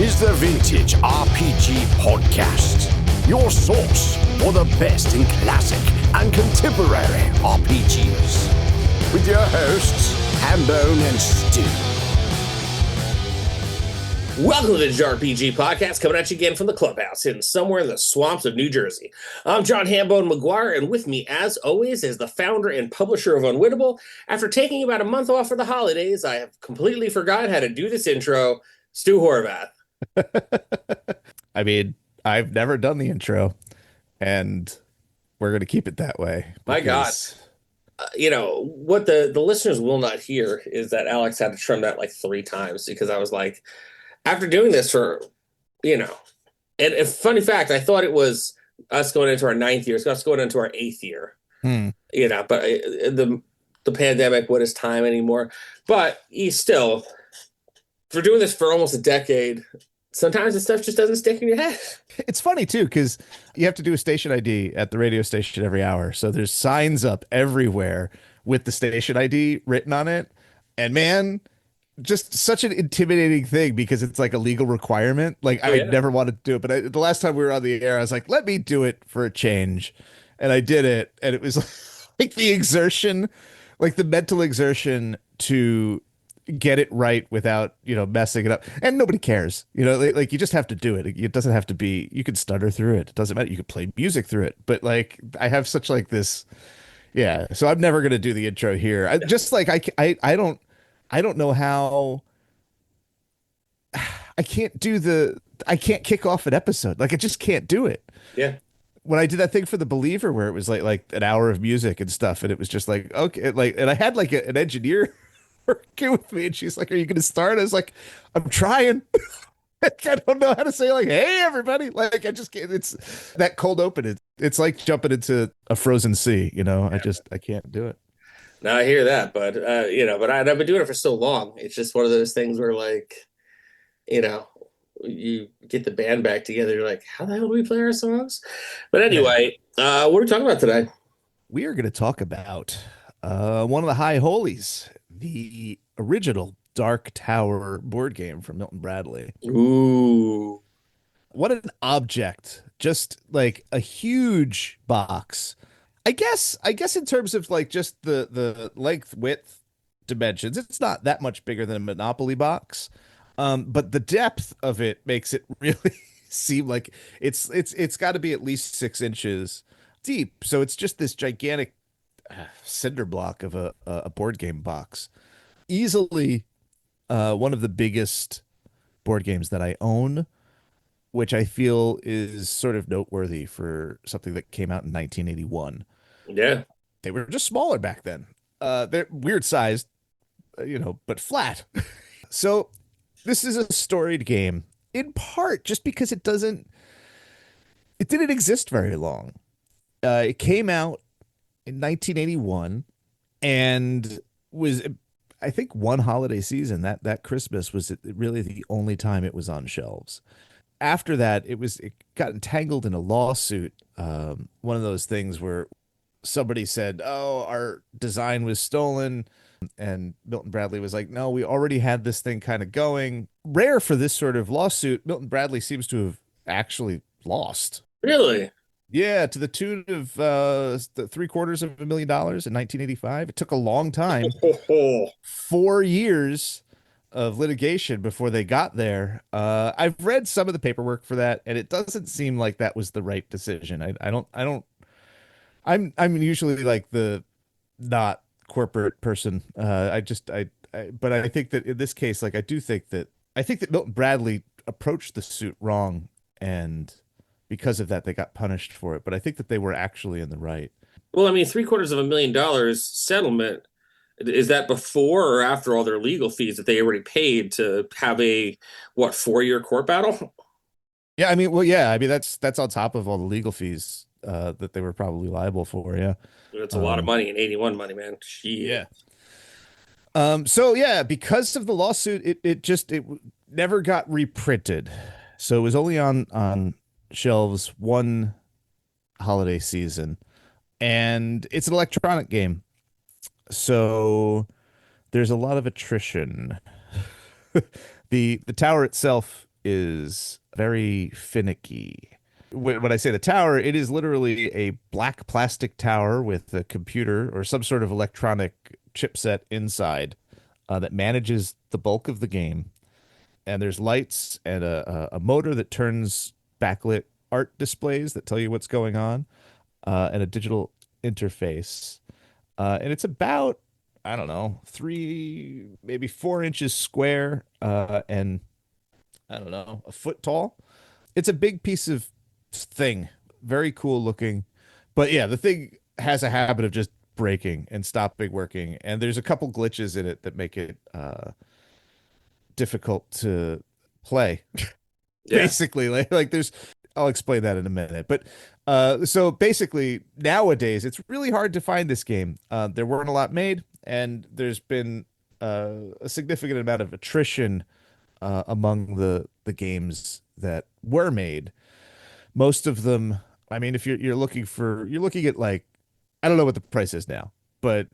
is the Vintage RPG Podcast, your source for the best in classic and contemporary RPGs. With your hosts, Hambone and Stu. Welcome to the RPG Podcast, coming at you again from the clubhouse hidden somewhere in the swamps of New Jersey. I'm John Hambone McGuire, and with me, as always, is the founder and publisher of Unwittable. After taking about a month off for the holidays, I have completely forgotten how to do this intro. Stu Horvath. I mean, I've never done the intro, and we're going to keep it that way. My God. What the listeners will not hear is that Alex had to trim that like 3 times because I was like, after doing this for, and funny fact, I thought it was us going into our 9th year. It's us going into our 8th year, but the pandemic, what is time anymore? But he's still, for doing this for almost a decade, sometimes the stuff just doesn't stick in your head. It's funny, too, because you have to do a station ID at the radio station every hour. So there's signs up everywhere with the station ID written on it. And man, just such an intimidating thing because it's like a legal requirement. Like I never wanted to do it. But the last time we were on the air, I was like, let me do it for a change. And I did it. And it was like the exertion, like the mental exertion to get it right without, messing it up. And nobody cares, like you just have to do it. It doesn't have to be, you can stutter through it. It doesn't matter. You can play music through it. But like, I have such like this. Yeah. So I'm never going to do the intro here. I don't know how I can't kick off an episode. Like I just can't do it. Yeah. When I did that thing for The Believer where it was like an hour of music and stuff, and it was just like, okay, like, and I had like an engineer working with me, and she's like, are you going to start? I was like, I'm trying. I don't know how to say like, hey, everybody. Like, I just can't. It's that cold open. It's like jumping into a frozen sea, Yeah. I can't do it. No, I hear that, but I've been doing it for so long. It's just one of those things where, like, you get the band back together. You're like, how the hell do we play our songs? But anyway, what are we talking about today? We are going to talk about one of the high holies, the original Dark Tower board game from Milton Bradley. Ooh, what an object! Just like a huge box. I guess in terms of like just the length, width dimensions, it's not that much bigger than a Monopoly box. But the depth of it makes it really seem like it's got to be at least 6 inches deep. So it's just this gigantic cinder block of a board game box. Easily one of the biggest board games that I own, which I feel is sort of noteworthy for something that came out in 1981. Yeah. They were just smaller back then. They're weird sized, but flat. So this is a storied game, in part just because it didn't exist very long. It came out in 1981 and was, I think, one holiday season. That Christmas was really the only time it was on shelves. After that, it got entangled in a lawsuit. One of those things where somebody said, oh, our design was stolen. And Milton Bradley was like, no, we already had this thing kind of going. Rare for this sort of lawsuit. Milton Bradley seems to have actually lost. Really? Yeah, to the tune of $750,000 in 1985. It took a long time. 4 years of litigation before they got there. I've read some of the paperwork for that, and it doesn't seem like that was the right decision. I'm usually like the not corporate person. But I think that in this case, like I think that Milton Bradley approached the suit wrong, and because of that, they got punished for it. But I think that they were actually in the right. Well, I mean, $750,000 settlement. Is that before or after all their legal fees that they already paid to have a 4-year court battle? Yeah, I mean, that's on top of all the legal fees that they were probably liable for. Yeah, it's a lot of money in 81 money, man. Shit. Yeah. So yeah, because of the lawsuit, it never got reprinted. So it was only on shelves one holiday season, and it's an electronic game. So there's a lot of attrition. The tower itself is very finicky. When I say the tower, it is literally a black plastic tower with a computer or some sort of electronic chipset inside that manages the bulk of the game. And there's lights and a motor that turns backlit art displays that tell you what's going on, and a digital interface. And it's about, I don't know, 3, maybe 4 inches square, and I don't know, a foot tall. It's a big piece of thing, very cool looking. But yeah, the thing has a habit of just breaking and stopping working. And there's a couple glitches in it that make it difficult to play. Yeah. Basically, like there's, I'll explain that in a minute. But so basically nowadays it's really hard to find this game. There weren't a lot made, and there's been a significant amount of attrition among the games that were made. Most of them, I mean, if you're looking at, like, I don't know what the price is now, but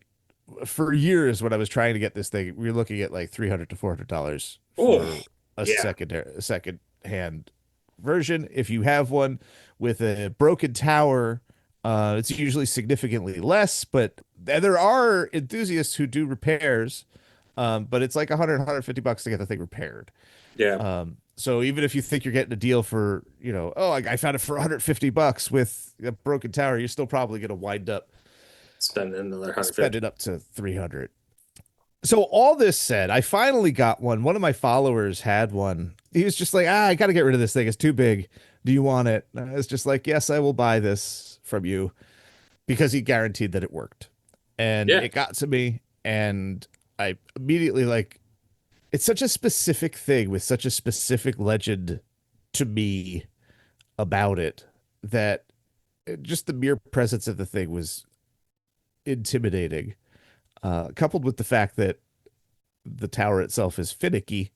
for years when I was trying to get this thing, we were looking at like $300 to $400 for Oh, a yeah. second hand version. If you have one with a broken tower, it's usually significantly less, but there are enthusiasts who do repairs. But it's like $150 to get the thing repaired. Yeah. So even if you think you're getting a deal for, oh, I found it for $150 with a broken tower, you're still probably going to wind up Spend another 150. spend it up to 300. So all this said, I finally got one. One of my followers had one. He was just like, I got to get rid of this thing. It's too big. Do you want it? And I was just like, yes, I will buy this from you, because he guaranteed that it worked. And Yeah. it got to me, and I immediately, like, it's such a specific thing with such a specific legend to me about it, that just the mere presence of the thing was intimidating. Coupled with the fact that the tower itself is finicky,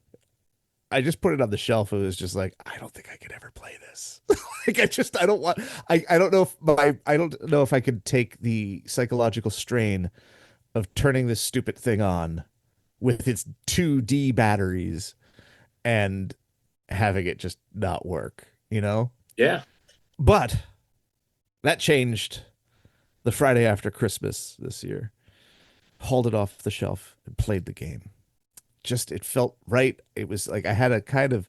I just put it on the shelf. It was just like, I don't think I could ever play this. Like, I don't want, I don't know if I don't know if I could take the psychological strain of turning this stupid thing on with its 2D batteries and having it just not work. Yeah. But that changed the Friday after Christmas this year. Hauled it off the shelf and played the game. Just, it felt right. It was like I had a kind of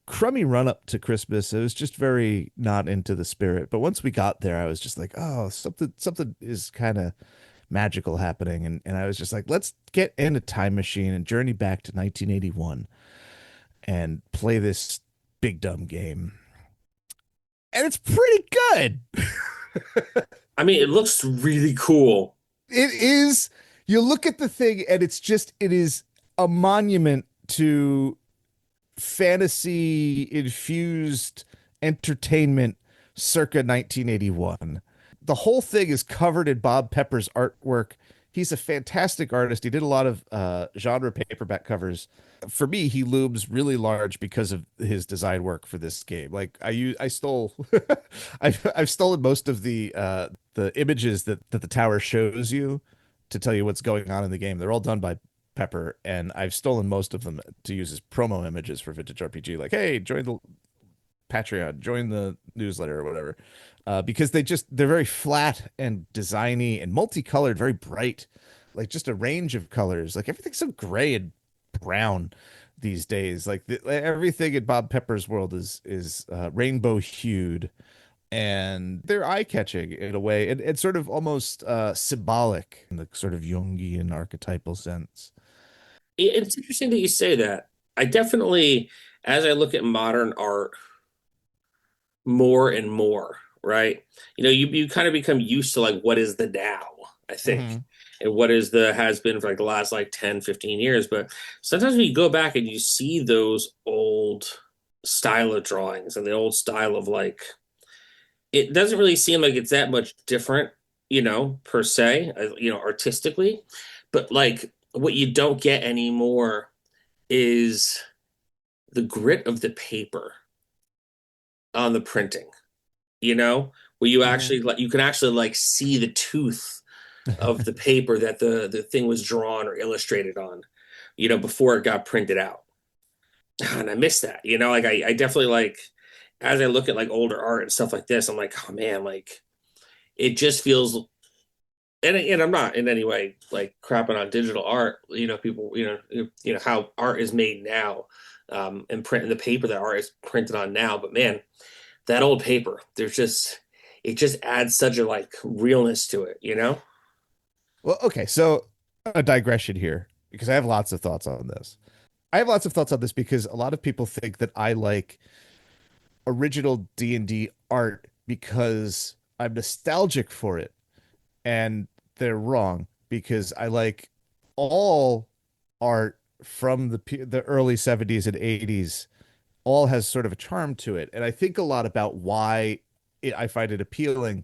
crummy run up to Christmas. It was just very not into the spirit. But once we got there, I was just like, oh, something is kind of magical happening. And I was just like, let's get in a time machine and journey back to 1981 and play this big dumb game. And it's pretty good. I mean, it looks really cool. It is. You look at the thing and it is a monument to fantasy infused entertainment circa 1981. The whole thing is covered in Bob Pepper's artwork. He's a fantastic artist. He did a lot of genre paperback covers. For me, he looms really large because of his design work for this game. Like, I stole, I've stolen most of the images that the tower shows you to tell you what's going on in the game. They're all done by Pepper, and I've stolen most of them to use as promo images for Vintage RPG. Like, hey, join the Patreon, join the newsletter or whatever. Because they're very flat and designy and multicolored, very bright, like just a range of colors. Like, everything's so gray and brown these days. Like, everything in Bob Pepper's world is rainbow hued, and they're eye catching in a way, and sort of almost symbolic in the sort of Jungian archetypal sense. It's interesting that you say that. I definitely, as I look at modern art more and more, right? You kind of become used to, like, what is the now, I think, and what is has been for like the last like 10, 15 years. But sometimes when you go back and you see those old style of drawings and the old style of, like, it doesn't really seem like it's that much different, per se, artistically. But, like, what you don't get anymore is the grit of the paper on the printing, where you actually, like, you can actually, like, see the tooth of the paper that the thing was drawn or illustrated on, before it got printed out. And I miss that, you know, like I definitely like as I look at like older art and stuff like this, I'm like, oh man, like it just feels, and I'm not in any way like crapping on digital art. You know, people, you know how art is made now, and print and the paper that art is printed on now. But man, that old paper, it just adds such a like realness to it, you know? Well, okay, so a digression here because I have lots of thoughts on this. I have lots of thoughts on this because a lot of people think that I like original D&D art because I'm nostalgic for it, and they're wrong because I like all art from the early 70s and 80s. All has sort of a charm to it, and I think a lot about why I find it appealing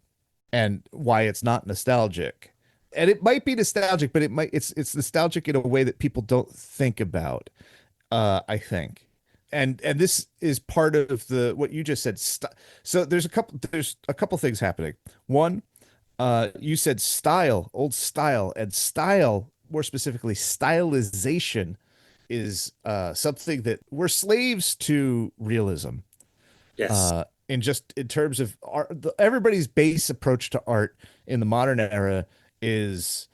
and why it's not nostalgic. And it might be nostalgic, but it's nostalgic in a way that people don't think about. I think, and this is part of the what you just said. So there's a couple things happening. One, you said style, old style, and style, more specifically, stylization is something that we're slaves to realism. Yes. In just in terms of art, everybody's base approach to art in the modern era is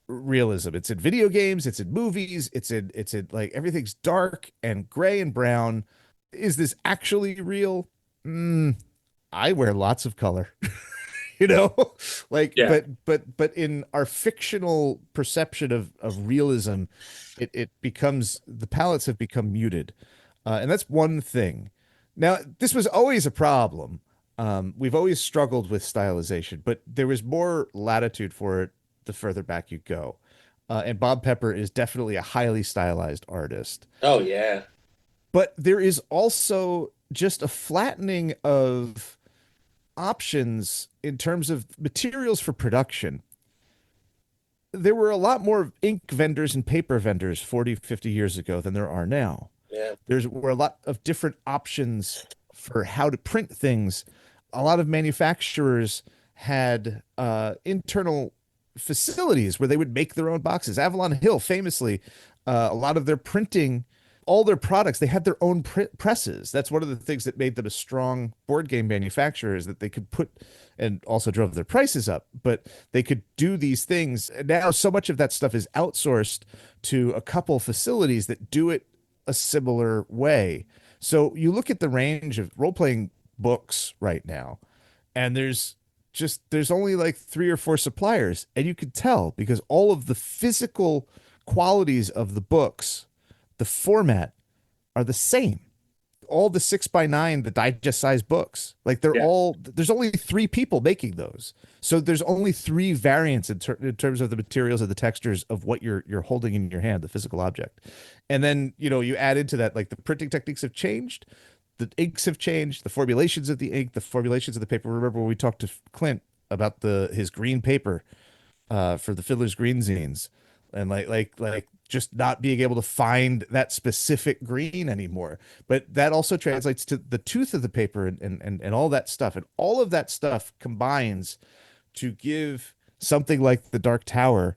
realism. It's in video games, it's in movies, it's in like everything's dark and gray and brown. Is this actually real? I wear lots of color. you know like Yeah. but in our fictional perception of realism, it becomes the palettes have become muted, and that's one thing. Now this was always a problem. We've always struggled with stylization, but there was more latitude for it the further back you go. And Bob Pepper is definitely a highly stylized artist, Oh yeah. but there is also just a flattening of options in terms of materials for production. There were a lot more ink vendors and paper vendors 40, 50 years ago than there are now. Yeah. There were a lot of different options for how to print things. A lot of manufacturers had internal facilities where they would make their own boxes. Avalon Hill, famously, a lot of their printing, all their products, they had their own presses. That's one of the things that made them a strong board game manufacturer, is that they could put, and also drove their prices up, but they could do these things. And now so much of that stuff is outsourced to a couple facilities that do it a similar way. So you look at the range of role-playing books right now, and there's only like 3 or 4 suppliers, and you could tell because all of the physical qualities of the books, the format, are the same. All the 6x9, the digest size books, like Yeah. there's only 3 people making those. So there's only 3 variants in terms of the materials and the textures of what you're holding in your hand, the physical object. And then, you add into that, like the printing techniques have changed, the inks have changed, the formulations of the ink, the formulations of the paper. Remember when we talked to Clint about his green paper for the Fiddler's Green zines, and like just not being able to find that specific green anymore. But that also translates to the tooth of the paper and all that stuff. And all of that stuff combines to give something like the Dark Tower,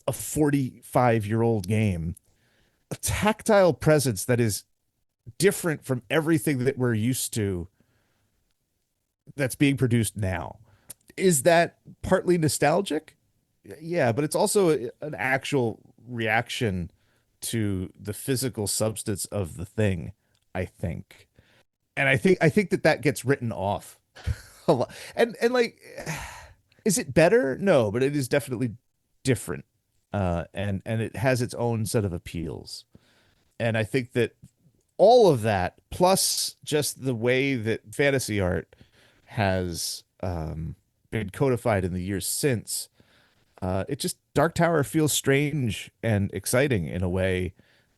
a 45-year-old game, a tactile presence that is different from everything that we're used to that's being produced now. Is that partly nostalgic? Yeah, but it's also an actual reaction to the physical substance of the thing, I think. And I think that gets written off a lot. And like, is it better? No, but it is definitely different. And it has its own set of appeals. And I think that all of that, plus just the way that fantasy art has been codified in the years since, it just Dark Tower feels strange and exciting in a way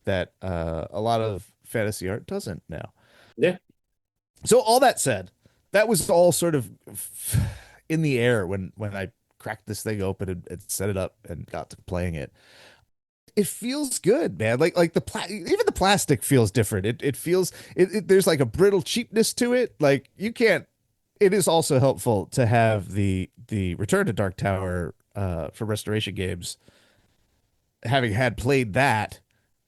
that a lot of fantasy art doesn't now. Yeah. So all that said, that was all sort of in the air when I cracked this thing open and set it up and got to playing it. It feels good, man. Like even the plastic feels different. It feels there's like a brittle cheapness to it. Like you can't. It is also helpful to have the Return to Dark Tower for restoration games, having had played that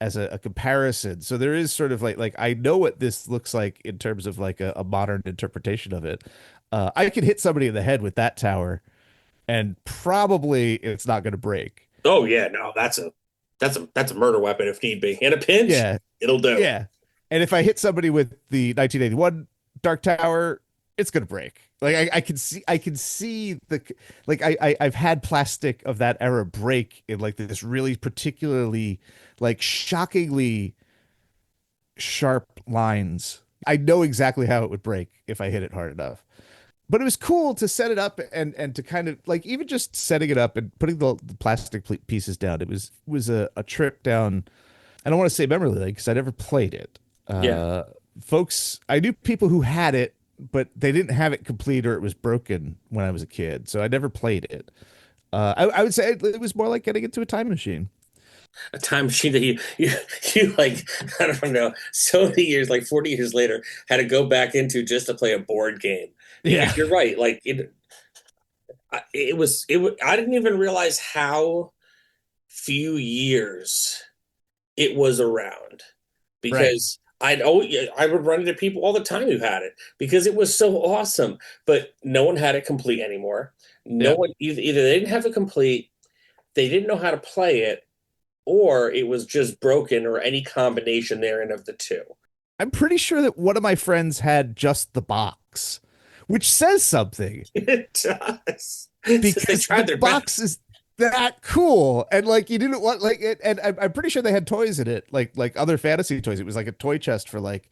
as a comparison. So there is sort of like I know what this looks like in terms of like a modern interpretation of it. I could hit somebody in the head with that tower, and probably it's not going to break. Oh yeah, no, that's a murder weapon if need be. In a pinch, Yeah, it'll do. yeah. And if I hit somebody with the 1981 Dark Tower, it's going to break. Like I can see the like I've had plastic of that era break in like this really particularly like shockingly sharp lines. I know exactly how it would break if I hit it hard enough. But it was cool to set it up and to kind of like even just setting it up and putting the plastic pieces down. It was a trip down. I don't want to say memory lane because I never played it. Yeah. Folks, I knew people who had it, but they didn't have it complete or it was broken when I was a kid, so I never played it. I would say it was more like getting into a time machine. A time machine that you like, I don't know, so many years, like 40 years later, had to go back into just to play a board game. Yeah. You're right. Like it was I didn't even realize how few years it was around Right. because I would run into people all the time who had it because it was so awesome, but no one had it complete anymore. No Yeah. one either they didn't have it complete, they didn't know how to play it, or it was just broken or any combination therein of the two. I'm pretty sure that one of my friends had just the box, which says something It does. Since they because tried the their box best. is that cool and like you didn't want like it and I'm pretty sure they had toys in it like other fantasy toys. It was like a toy chest for like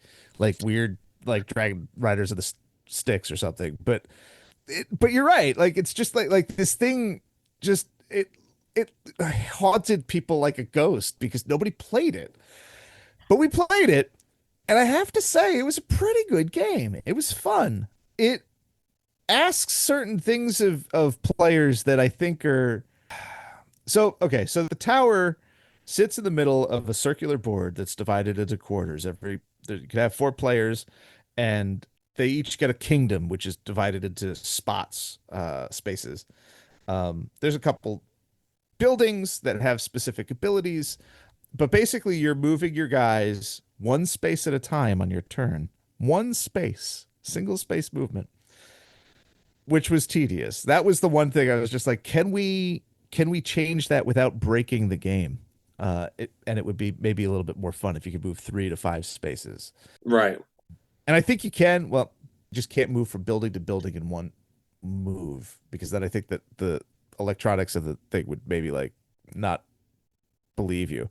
weird like Dragon Riders of the Sticks or something. But you're right. Like it's just like this thing just it haunted people like a ghost because nobody played it. But we played it, and I have to say it was a pretty good game. It was fun. It asks certain things of players that I think are so okay. So the tower sits in the middle of a circular board that's divided into quarters. You can have four players, and they each get a kingdom, which is divided into spots, spaces. There's a couple buildings that have specific abilities, but basically you're moving your guys one space at a time on your turn. One space, single space movement, which was tedious. That was the one thing I was just like, can we change that without breaking the game? And it would be maybe a little bit more fun if you could move 3 to 5 spaces. Right. And I think you can. Well, you just can't move from building to building in one move because then I think that the electronics of the thing would maybe like not believe you.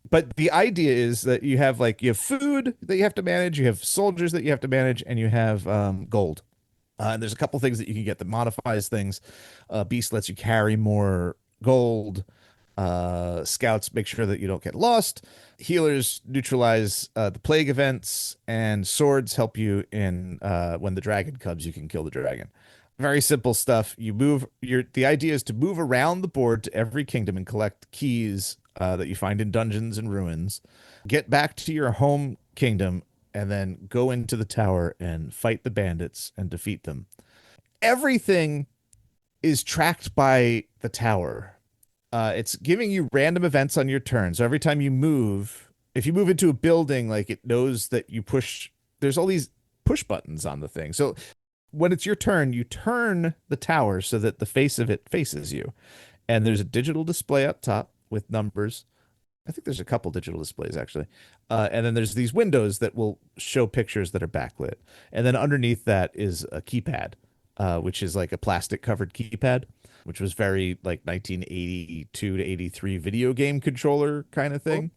But the idea is that you have food that you have to manage, you have soldiers that you have to manage, and you have gold. And there's a couple things that you can get that modifies things. Beast lets you carry more gold. Scouts make sure that you don't get lost. Healers neutralize the plague events, and swords help you in when the dragon comes, you can kill the dragon. Very simple stuff. The idea is to move around the board to every kingdom and collect keys that you find in dungeons and ruins. Get back to your home kingdom and then go into the tower and fight the bandits and defeat them. Everything is tracked by the tower. It's giving you random events on your turn. So every time you move, if you move into a building, like it knows that you push, there's all these push buttons on the thing. So when it's your turn, you turn the tower so that the face of it faces you. And there's a digital display up top with numbers. I think there's a couple digital displays actually. And then there's these windows that will show pictures that are backlit. And then underneath that is a keypad, which is like a plastic covered keypad, which was very like 1982 to 83 video game controller kind of thing.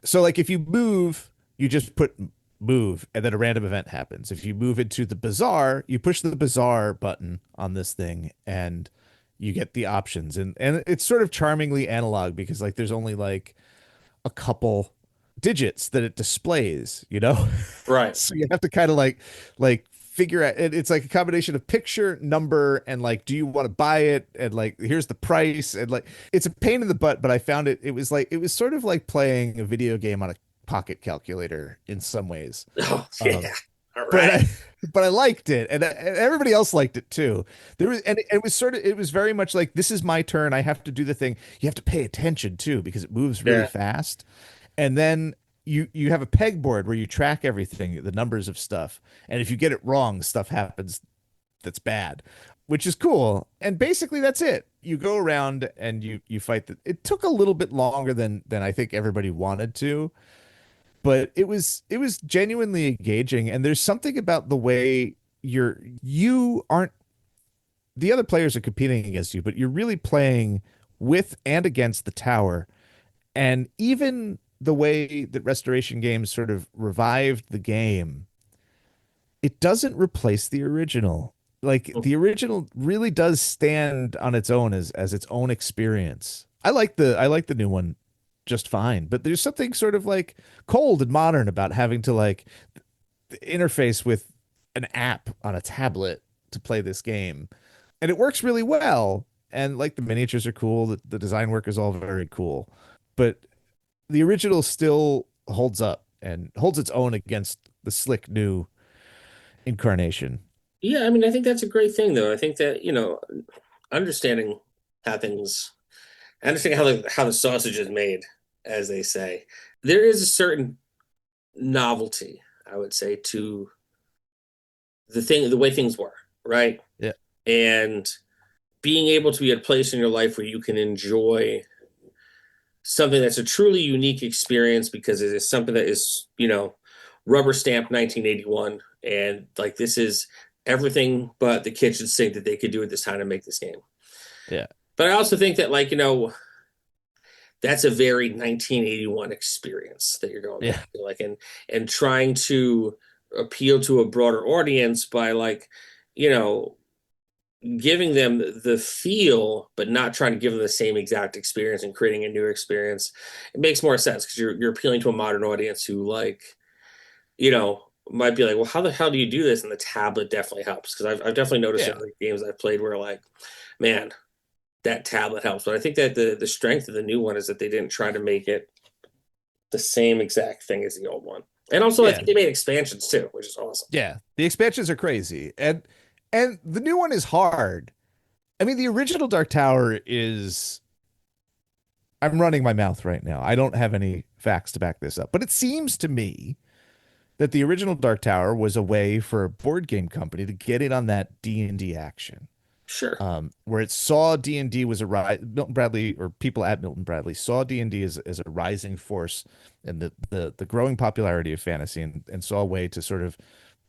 So like if you move, you just put move and then a random event happens. If you move into the bazaar, you push the bazaar button on this thing and you get the options. And it's sort of charmingly analog because like there's only like a couple digits that it displays, you know? Right. So you have to kind of like figure out it's like a combination of picture, number, and like, do you want to buy it? And like, here's the price. And like, it's a pain in the butt, but I found it was sort of like playing a video game on a pocket calculator in some ways. Oh, yeah. All But right. but I liked it, and everybody else liked it too. It was very much like this is my turn. I have to do the thing. You have to pay attention too because it moves really Yeah. fast, And then you have a pegboard where you track everything, the numbers of stuff. And if you get it wrong, stuff happens that's bad, which is cool. And basically that's it. You go around and you fight it took a little bit longer than I think everybody wanted to, but it was genuinely engaging. And there's something about the way you aren't the other players are competing against you, but you're really playing with and against the tower. And even the way that restoration games sort of revived the game, it doesn't replace the original. Like the original really does stand on its own as its own experience. I like the new one just fine, but there's something sort of like cold and modern about having to like interface with an app on a tablet to play this game. And it works really well. And like the miniatures are cool, the design work is all very cool. But the original still holds up and holds its own against the slick new incarnation. Yeah, I mean, I think that's a great thing, though. I think that, understanding how things, understanding how the sausage is made, as they say, there is a certain novelty, I would say, to the way things were, right? Yeah. And being able to be at a place in your life where you can enjoy something that's a truly unique experience because it is something that is, rubber stamped 1981. And like, this is everything but the kitchen sink that they could do at this time to make this game. Yeah. But I also think that, like, that's a very 1981 experience that you're going back to, like, and trying to appeal to a broader audience by, like, giving them the feel, but not trying to give them the same exact experience and creating a new experience. It makes more sense because you're appealing to a modern audience who, like, might be like, well, how the hell do you do this? And the tablet definitely helps because I've definitely noticed in other games I've played where, like, man, that tablet helps. But I think that the strength of the new one is that they didn't try to make it the same exact thing as the old one. And also, I think they made expansions too, which is awesome. Yeah, the expansions are crazy, and the new one is hard. I mean, the original Dark Tower is. I'm running my mouth right now. I don't have any facts to back this up, but it seems to me that the original Dark Tower was a way for a board game company to get in on that D&D action. Sure. Where it saw D&D was a Milton Bradley or people at Milton Bradley saw D&D as a rising force and the growing popularity of fantasy and saw a way to sort of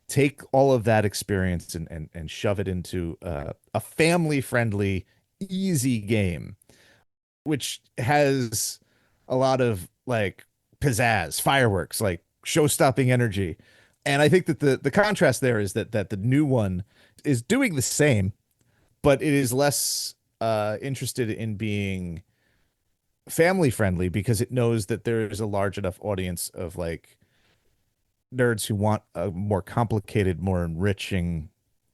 take all of that experience and shove it into a family friendly, easy game, which has a lot of like pizzazz, fireworks, like show-stopping energy. And I think that the contrast there is that the new one is doing the same, but it is less interested in being family friendly because it knows that there's a large enough audience of like nerds who want a more complicated, more enriching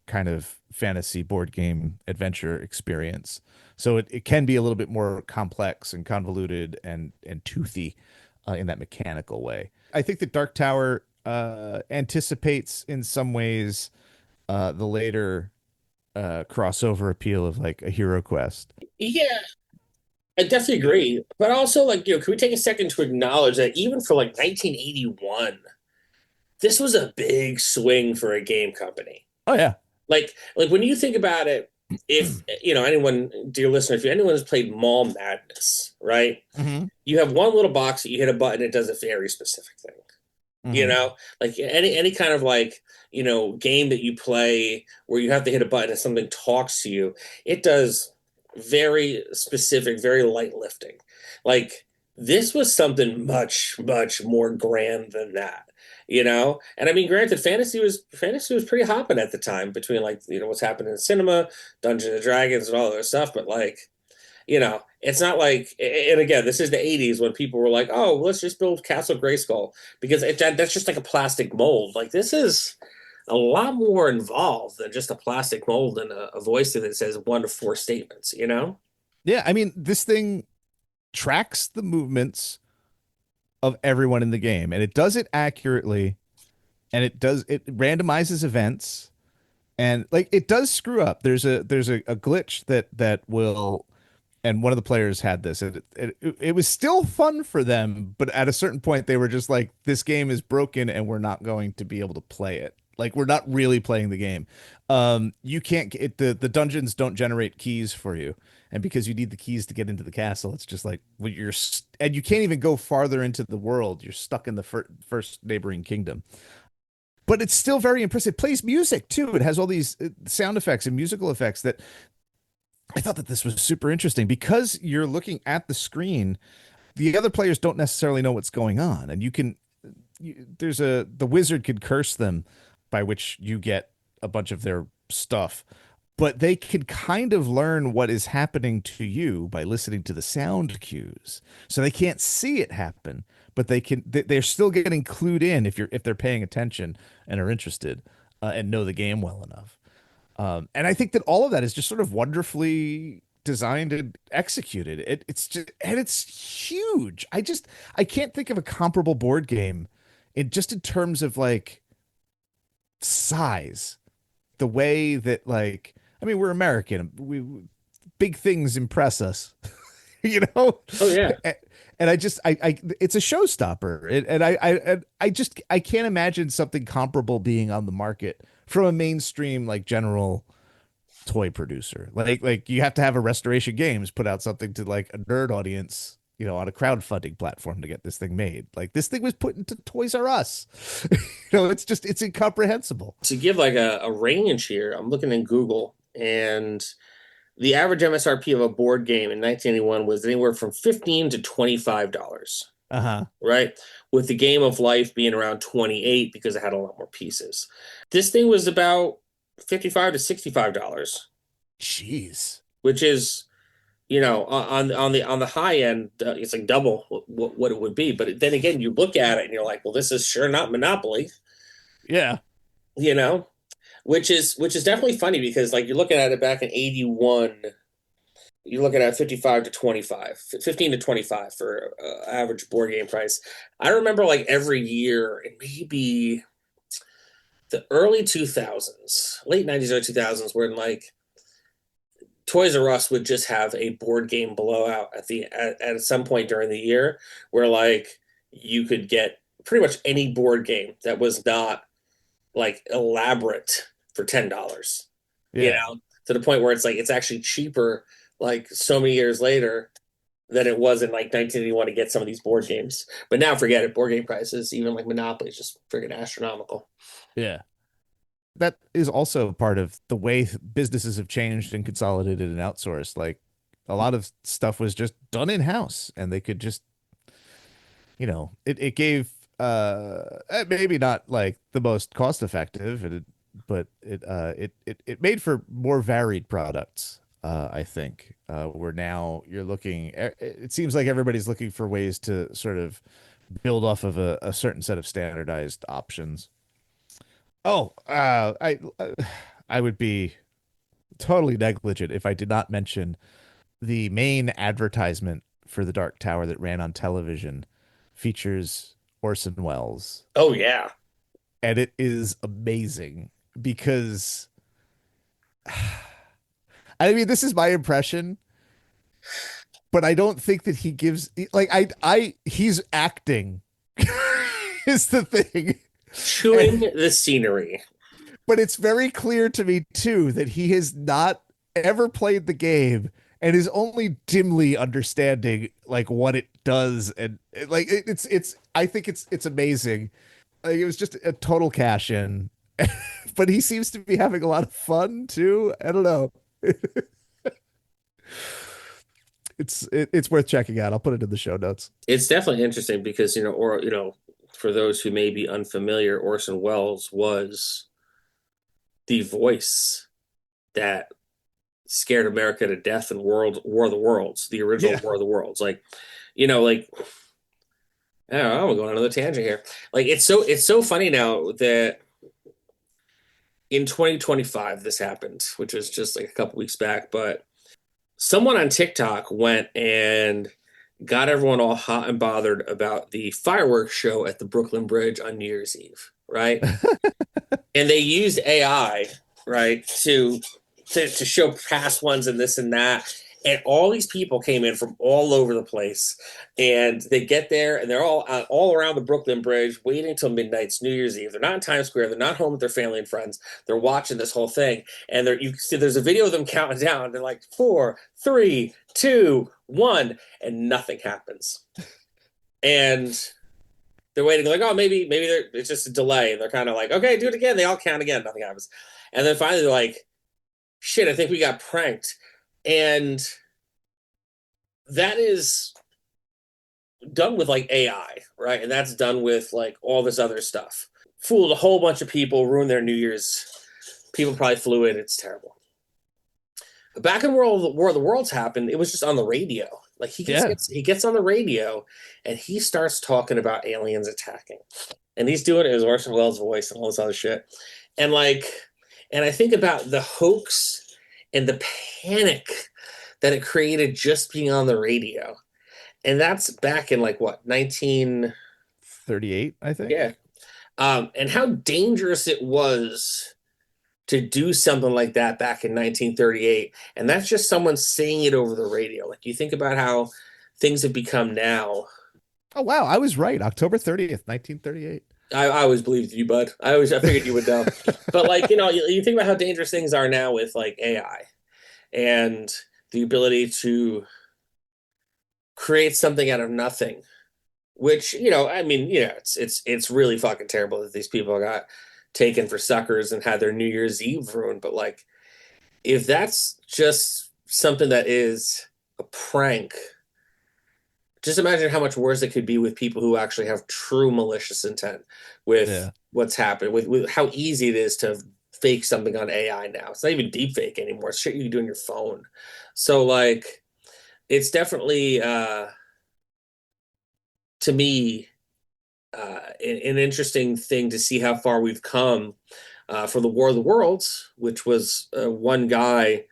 kind of fantasy board game adventure experience. So it can be a little bit more complex and convoluted and toothy in that mechanical way. I think that Dark Tower anticipates in some ways the later crossover appeal of like a Hero Quest. Yeah, I definitely agree. But also, like, can we take a second to acknowledge that even for like 1981, this was a big swing for a game company. Oh yeah. Like when you think about it, if anyone, dear listener, if anyone has played Mall Madness, right? Mm-hmm. You have one little box that you hit a button, it does a very specific thing. Mm-hmm. Like any kind of like, game that you play where you have to hit a button and something talks to you, it does very specific, very light lifting. Like this was something much, much more grand than that. And I mean, granted, fantasy was pretty hopping at the time between like, what's happening in cinema, Dungeons and Dragons and all that stuff. But like, it's not like, and again, this is the 80s when people were like, oh, let's just build Castle Grayskull because that's just like a plastic mold. Like this is a lot more involved than just a plastic mold and a voice that says 1 to 4 statements, Yeah, I mean, this thing tracks the movements of everyone in the game, and it does it accurately, and it randomizes events, and like it does screw up. There's a glitch that will and one of the players had this. It was still fun for them, but at a certain point, they were just like, "This game is broken, and we're not going to be able to play it. Like, we're not really playing the game. You can't get the dungeons don't generate keys for you, and because you need the keys to get into the castle, it's just like well, and you can't even go farther into the world. You're stuck in the first neighboring kingdom." But it's still very impressive. It plays music too. It has all these sound effects and musical effects that I thought that this was super interesting because you're looking at the screen. The other players don't necessarily know what's going on, and the wizard could curse them, by which you get a bunch of their stuff, but they can kind of learn what is happening to you by listening to the sound cues. So they can't see it happen, but they're still getting clued in if they're paying attention and are interested and know the game well enough. And I think that all of that is just sort of wonderfully designed and executed. It's huge. I can't think of a comparable board game in terms of like size, the way that like, I mean, we're American. We big things impress us, you know? Oh yeah. And it's a showstopper. I can't imagine something comparable being on the market from a mainstream, like general toy producer. Like you have to have a Restoration Games put out something to like a nerd audience, you know, on a crowdfunding platform to get this thing made. Like this thing was put into Toys R Us. It's incomprehensible. To give like a range here, I'm looking in Google, and the average MSRP of a board game in 1981 was anywhere from $15 to $25. Right? With the Game of Life being around 28 because it had a lot more pieces. This thing was about $55 to $65. Jeez. Which is, you know, on the high end, it's like double what it would be. But then again, you look at it and you're like, well, this is sure not Monopoly. Yeah. You know, which is definitely funny because like you're looking at it back in 81, you're looking at 55 to 25, 15 to 25 for average board game price. I remember like every year, and maybe the early 2000s, late 90s, early 2000s, where like Toys R Us would just have a board game blowout at some point during the year where like you could get pretty much any board game that was not like elaborate for $10. Yeah. You know, to the point where it's like it's actually cheaper like so many years later than it was in like 1981 to get some of these board games. But now forget it. Board game prices, even like Monopoly, is just friggin' astronomical. Yeah. That is also part of the way businesses have changed and consolidated and outsourced. Like a lot of stuff was just done in house and they could just, you know, it gave maybe not like the most cost effective, but it made for more varied products. I think where now you're looking, it seems like everybody's looking for ways to sort of build off of a certain set of standardized options. Oh, I would be totally negligent if I did not mention the main advertisement for the Dark Tower that ran on television features Orson Welles. Oh yeah. And it is amazing because I mean, this is my impression, but I don't think that he gives like he's acting is the thing. Chewing the scenery. But it's very clear to me too that he has not ever played the game and is only dimly understanding like what it does, and like it's I think it's amazing. Like it was just a total cash in. But he seems to be having a lot of fun too. I don't know. It's worth checking out. I'll put it in the show notes. It's definitely interesting because, for those who may be unfamiliar, Orson Welles was the voice that scared America to death in War of the Worlds, the original War of the Worlds. Like, I don't know, I'm going on another tangent here. Like, it's so funny now that in 2025 this happened, which was just like a couple weeks back, but someone on TikTok went and got everyone all hot and bothered about the fireworks show at the Brooklyn Bridge on New Year's Eve, right? And they used AI, right, to show past ones and this and that. And all these people came in from all over the place, and they get there, and they're all around the Brooklyn Bridge, waiting until midnight. It's New Year's Eve. They're not in Times Square. They're not home with their family and friends. They're watching this whole thing, and you can see there's a video of them counting down. They're like 4, 3, 2, 1, and nothing happens. And they're waiting, like, oh, maybe it's just a delay. And they're kind of like, okay, do it again. They all count again. Nothing happens. And then finally they're like, shit, I think we got pranked. And that is done with like AI, right? And that's done with like all this other stuff. Fooled a whole bunch of people, ruined their New Year's. People probably flew in. It's terrible. But back in War of the Worlds happened, it was just on the radio. Like he gets on the radio and he starts talking about aliens attacking. And he's doing it in his Orson Welles voice and all this other shit. And I think about the hoax and the panic that it created just being on the radio. And that's back in like what, 1938, I think. Yeah. And how dangerous it was to do something like that back in 1938. And that's just someone saying it over the radio. Like you think about how things have become now. Oh, wow. I was right. October 30th, 1938. I always believed you, bud. I figured you would know. But like, you think about how dangerous things are now with like AI and the ability to create something out of nothing, which, it's really fucking terrible that these people got taken for suckers and had their New Year's Eve ruined. But like, if that's just something that is a prank, just imagine how much worse it could be with people who actually have true malicious intent with what's happened, with how easy it is to fake something on AI now. It's not even deep fake anymore. It's shit you can do on your phone. So like, it's definitely, to me, an interesting thing to see how far we've come for the War of the Worlds, which was one guy,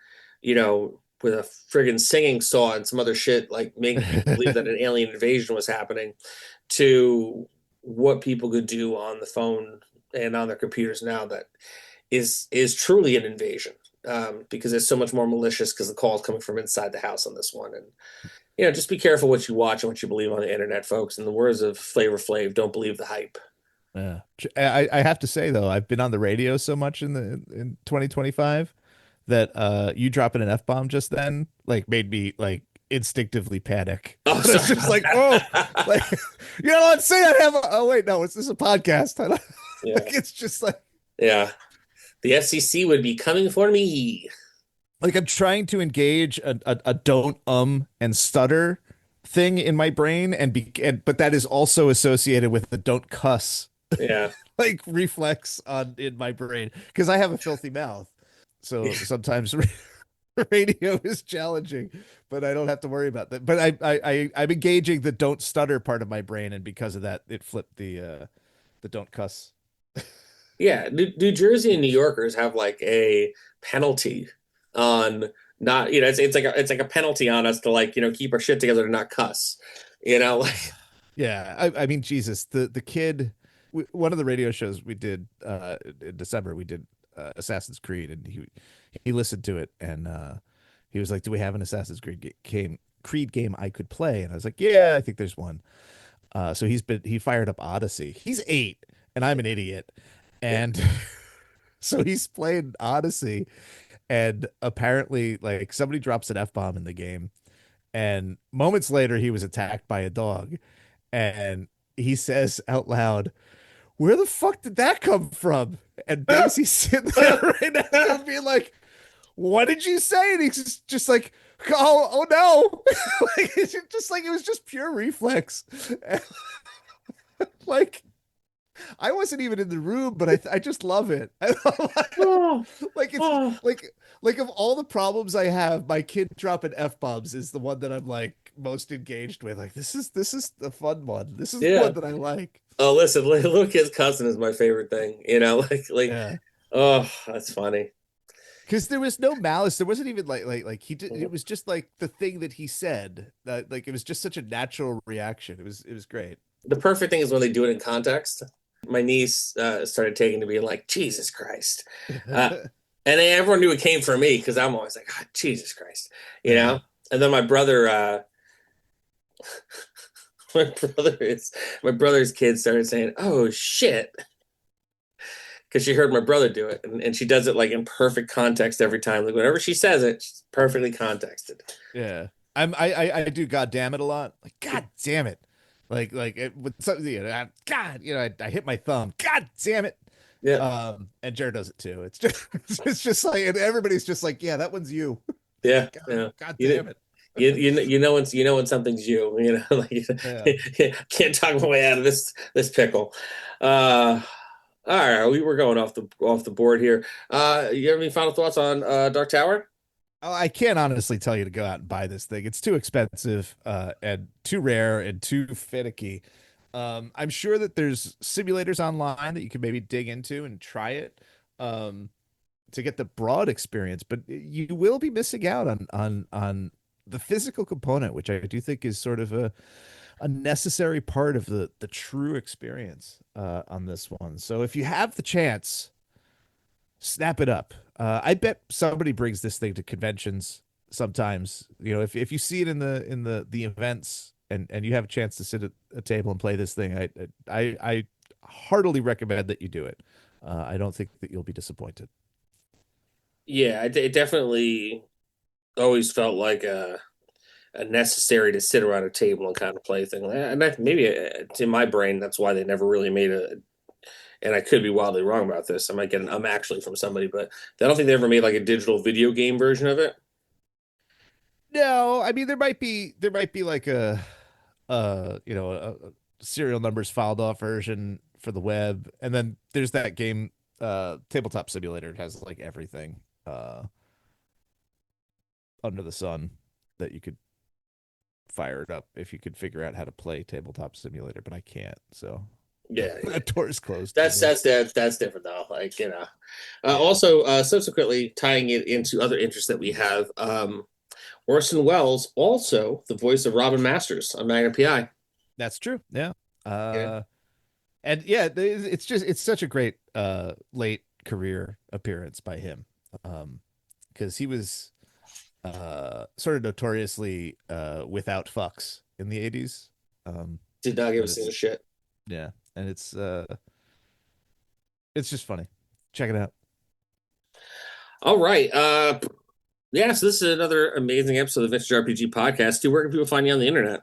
with a friggin' singing saw and some other shit, like making people believe that an alien invasion was happening, to what people could do on the phone and on their computers now that is truly an invasion, because it's so much more malicious because the call is coming from inside the house on this one. And just be careful what you watch and what you believe on the internet, folks. In the words of Flavor Flav, don't believe the hype. Yeah, I have to say though, I've been on the radio so much in 2025 that you dropping an F-bomb just then like made me like instinctively panic. Oh, it's just like, oh, like let's say I have oh wait, no, is this a podcast? Yeah. Like, it's just like, yeah, the FCC would be coming for me. Like I'm trying to engage a don't and stutter thing in my brain but that is also associated with the don't cuss like reflex in my brain because I have a filthy mouth. So sometimes radio is challenging, but I don't have to worry about that. But I'm engaging the don't stutter part of my brain, and because of that, it flipped the don't cuss. Yeah, New Jersey and New Yorkers have like a penalty on not, it's like a penalty on us to like, keep our shit together and not cuss, like. Yeah, I mean, Jesus, the kid, one of the radio shows we did in December, we did Assassin's Creed, and he listened to it, and he was like, "Do we have an Assassin's Creed game I could play?" And I was like, "Yeah, I think there's one." So he fired up Odyssey. He's 8, and I'm an idiot, and so he's playing Odyssey, and apparently, like somebody drops an F-bomb in the game, and moments later, he was attacked by a dog, and he says out loud, "Where the fuck did that come from?" And Basie's sitting there right now being like, "What did you say?" And he's just like, oh no. Like, it's just like, it was just pure reflex. Like, I wasn't even in the room, but I just love it. Like, it's like of all the problems I have, my kid dropping F-bombs is the one that I'm like most engaged with. Like, this is the fun one. This is the one that I like. Oh, listen, little kid's cussing is my favorite thing. Oh, that's funny. Because there was no malice. There wasn't even like he did. It was just like the thing that he said. That like it was just such a natural reaction. It was great. The perfect thing is when they do it in context. My niece started taking to being like, Jesus Christ. And everyone knew it came from me because I'm always like, oh, Jesus Christ, And then my brother, my brother's kid started saying, "Oh shit," because she heard my brother do it, and she does it like in perfect context every time. Like whenever she says it, she's perfectly contexted. Yeah. I do God damn it a lot. Like God damn it. Like it, with something, God, I hit my thumb. God damn it. Yeah, And Jared does it too. It's just it's just like, and everybody's just like, yeah, that one's you. yeah, God, yeah. God You damn it. you know when something's you. Like Yeah. can't talk my way out of this pickle. All right, we were going off the board here. You have any final thoughts on Dark Tower? Oh, I can't honestly tell you to go out and buy this thing. It's too expensive, and too rare and too finicky. I'm sure that there's simulators online that you can maybe dig into and try it, to get the broad experience, but you will be missing out on the physical component, which I do think is sort of a necessary part of the true experience on this one. So if you have the chance, snap it up. I bet somebody brings this thing to conventions sometimes. If you see it in the events, and you have a chance to sit at a table and play this thing, I heartily recommend that you do it. I don't think that you'll be disappointed. Yeah, it definitely always felt like a necessary to sit around a table and kind of play thing. And maybe it's in my brain, that's why they never really made a. And I could be wildly wrong about this. I might get an actually from somebody, but I don't think they ever made like a digital video game version of it. No, I mean there might be like a serial numbers filed off version for the web, and then there's that game, Tabletop Simulator. It has like everything under the sun that you could fire it up if you could figure out how to play Tabletop Simulator, but I can't. So Yeah, that door is closed to that's me. that's different though. Like also subsequently tying it into other interests that we have. Orson Welles, also the voice of Robin Masters on Magnum PI. That's true. Yeah. Yeah. And yeah, it's such a great late career appearance by him. Because he was sort of notoriously without fucks in the 80s. Did not give a But single it's shit. yeah, and it's just funny. Check it out. All right. Yeah, so this is another amazing episode of the Vintage RPG Podcast. Dude, where can people find you on the internet?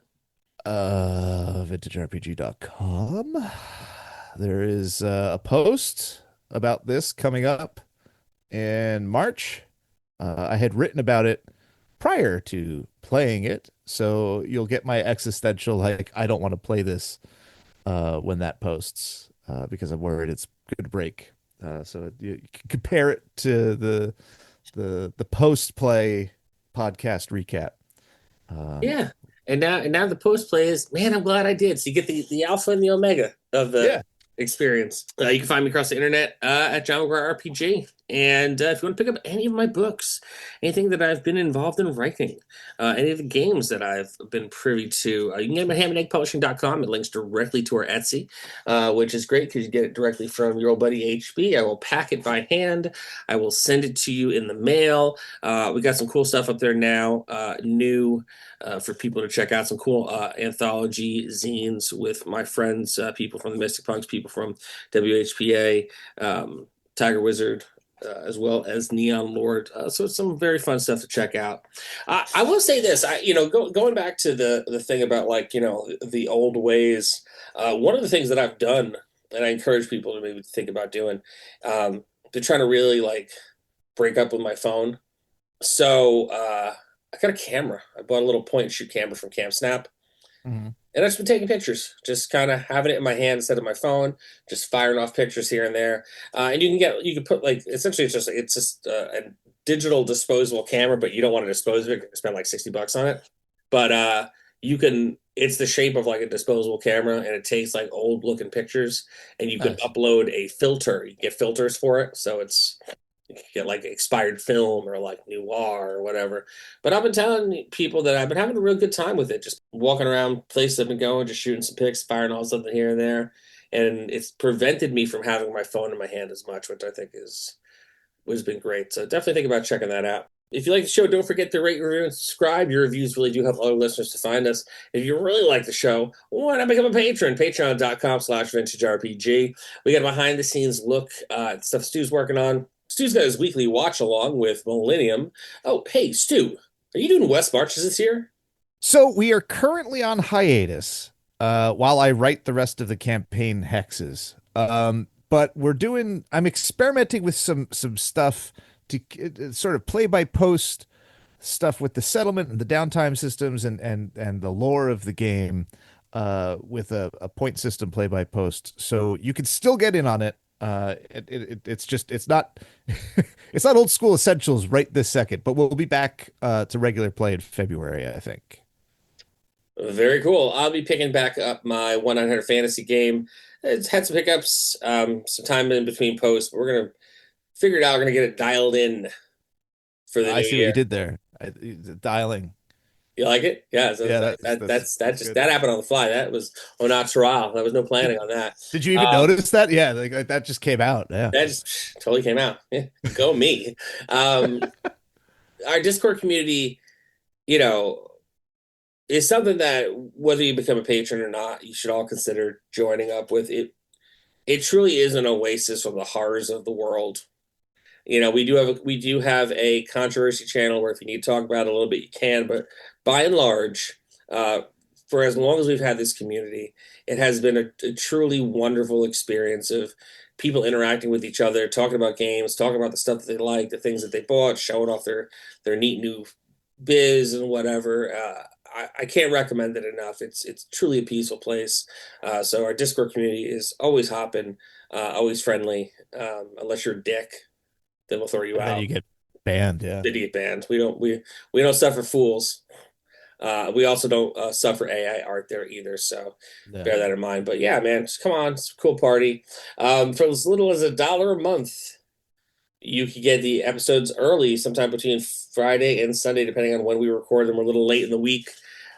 VintageRPG.com. There is a post about this coming up in March. I had written about it prior to playing it, so you'll get my existential, like, I don't want to play this when that posts, because I'm worried it's going to break. So you can compare it to the post play podcast recap. Yeah. And now the post play is, man, I'm glad I did. So you get the alpha and the omega of the Yeah. experience. You can find me across the internet at John McGuire RPG. And if you want to pick up any of my books, anything that I've been involved in writing, any of the games that I've been privy to, you can get them at hamandeggpublishing.com. It links directly to our Etsy, which is great because you get it directly from your old buddy HB. I will pack it by hand. I will send it to you in the mail. We got some cool stuff up there now, new for people to check out. Some cool anthology zines with my friends, people from the Mystic Punks, people from WHPA, Tiger Wizard, as well as Neon Lord. So it's some very fun stuff to check out. I will say this, going back to the thing about like, the old ways, one of the things that I've done, and I encourage people to maybe think about doing, to try to really like break up with my phone. So I got a camera. I bought a little point and shoot camera from CamSnap. Mhm. And I've just been taking pictures, just kind of having it in my hand instead of my phone, just firing off pictures here and there. And you can put like, essentially it's just a digital disposable camera, but you don't want to dispose of it. You can spend like $60 on it. But it's the shape of like a disposable camera, and it takes like old looking pictures, and you can Nice. upload a filter. You get filters for it. So you can get like expired film or like noir or whatever. But I've been telling people that I've been having a real good time with it. Just walking around places I've been going, just shooting some pics, firing off something here and there. And it's prevented me from having my phone in my hand as much, which I think has been great. So definitely think about checking that out. If you like the show, don't forget to rate, review, and subscribe. Your reviews really do help other listeners to find us. If you really like the show, why not become a patron? Patreon.com/vintagerpg. We got a behind-the-scenes look at stuff Stu's working on. Stu's got his weekly watch-along with Millennium. Oh, hey, Stu, are you doing West Marches this year? So we are currently on hiatus while I write the rest of the campaign hexes. But I'm experimenting with some stuff to sort of play by post stuff with the settlement and the downtime systems and the lore of the game with a point system play by post. So you can still get in on it. It's not it's not old school essentials right this second, but we'll be back to regular play in February, I think. Very cool. I'll be picking back up my 1-900 fantasy game. It's had some hiccups, some time in between posts, but we're going to figure it out. We're going to get it dialed in for the new year. I see what you did there. Dialing. You like it? Yeah. So yeah, that happened on the fly. That was au natural. There was no planning on that. Did you even notice that? Yeah, like that just came out. Yeah, that just totally came out. Yeah, go me. Our Discord community, is something that whether you become a patron or not, you should all consider joining up with. It truly is an oasis from the horrors of the world. We do have a controversy channel where if you need to talk about it a little bit, you can. But by and large, for as long as we've had this community, it has been a truly wonderful experience of people interacting with each other, talking about games, talking about the stuff that they like, the things that they bought, showing off their neat new biz and whatever. I can't recommend it enough. It's truly a peaceful place. So our Discord community is always hopping, always friendly. Unless you're a dick, then we'll throw you out. Then you get banned. Yeah, then you get banned. We don't suffer fools. We also don't suffer AI art there either. So bear that in mind. But yeah, man, just come on, it's a cool party. For as little as $1 a month, you can get the episodes early, sometime between Friday and Sunday, depending on when we record them. We're a little late in the week,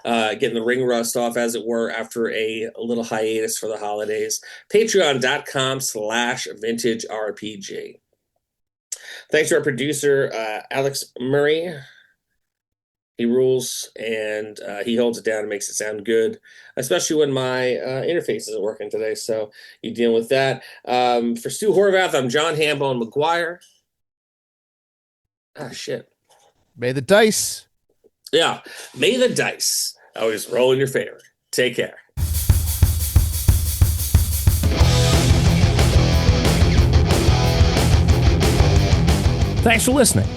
getting the ring rust off, as it were, after a little hiatus for the holidays. Patreon.com/vintagerpg. Thanks to our producer, Alex Murray. He rules, and he holds it down and makes it sound good, especially when my interface isn't working today. So you deal with that. For Stu Horvath, I'm John Hambone McGuire. Ah, shit. May the dice. Yeah, may the dice always roll in your favor. Take care. Thanks for listening.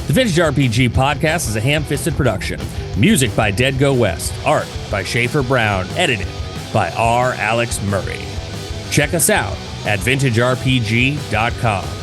The Vintage RPG Podcast is a ham-fisted production. Music by Dead Go West. Art by Schaefer Brown. Edited by R. Alex Murray. Check us out at vintagerpg.com.